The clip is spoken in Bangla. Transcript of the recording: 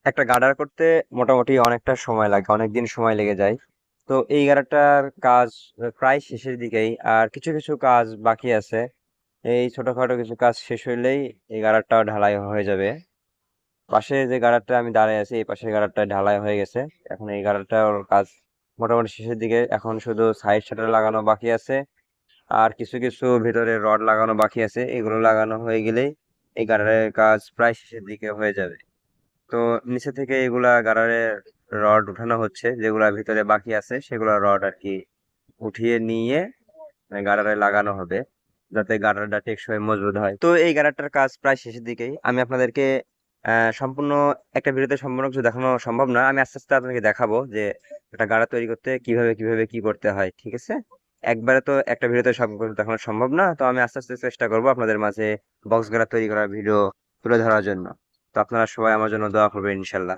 একটা গার্ডার করতে মোটামুটি অনেকটা সময় লাগে, অনেকদিন সময় লেগে যায়। তো এই গার্ডারটার কাজ প্রায় শেষের দিকেই, আর কিছু কিছু কাজ বাকি আছে। এই ছোটখাটো কিছু কাজ শেষ হইলেই এই গার্ডারটা ঢালাই হয়ে যাবে। পাশে যে গার্ডারটা আমি দাঁড়ায় আছি, এই পাশের গার্ডারটা ঢালাই হয়ে গেছে। এখন এই গার্ডারটার কাজ মোটামুটি শেষের দিকে। এখন শুধু সাইড শাটার লাগানো বাকি আছে, আর কিছু কিছু ভিতরে রড লাগানো বাকি আছে। এগুলো লাগানো হয়ে গেলেই এই গার্ডারের কাজ প্রায় শেষের দিকে হয়ে যাবে। তো নিচে থেকে এগুলা গার্ডারের রড উঠানো হচ্ছে, যেগুলা ভিতরে বাকি আছে সেগুলা রড আর কি উঠিয়ে নিয়ে গার্ডারে লাগানো হবে, যাতে গার্ডারটা টেকসই মজবুত হয়। তো এই গার্ডারটার কাজ প্রায় শেষের দিকেই। আমি আপনাদেরকে সম্পূর্ণ একটা ভিডিওতে সম্পূর্ণ কিছু দেখানো সম্ভব না, আমি আস্তে আস্তে আপনাকে দেখাবো যে একটা গার্ডার তৈরি করতে কিভাবে কিভাবে কি করতে হয়, ঠিক আছে? একবারে তো একটা ভিডিওতে সব কিছু দেখানো সম্ভব না, তো আমি আস্তে আস্তে চেষ্টা করবো আপনাদের মাঝে বক্স গার্ডার তৈরি করার ভিডিও তুলে ধরার জন্য। তো আপনারা সবাই আমার জন্য দোয়া করবেন ইনশাল্লাহ।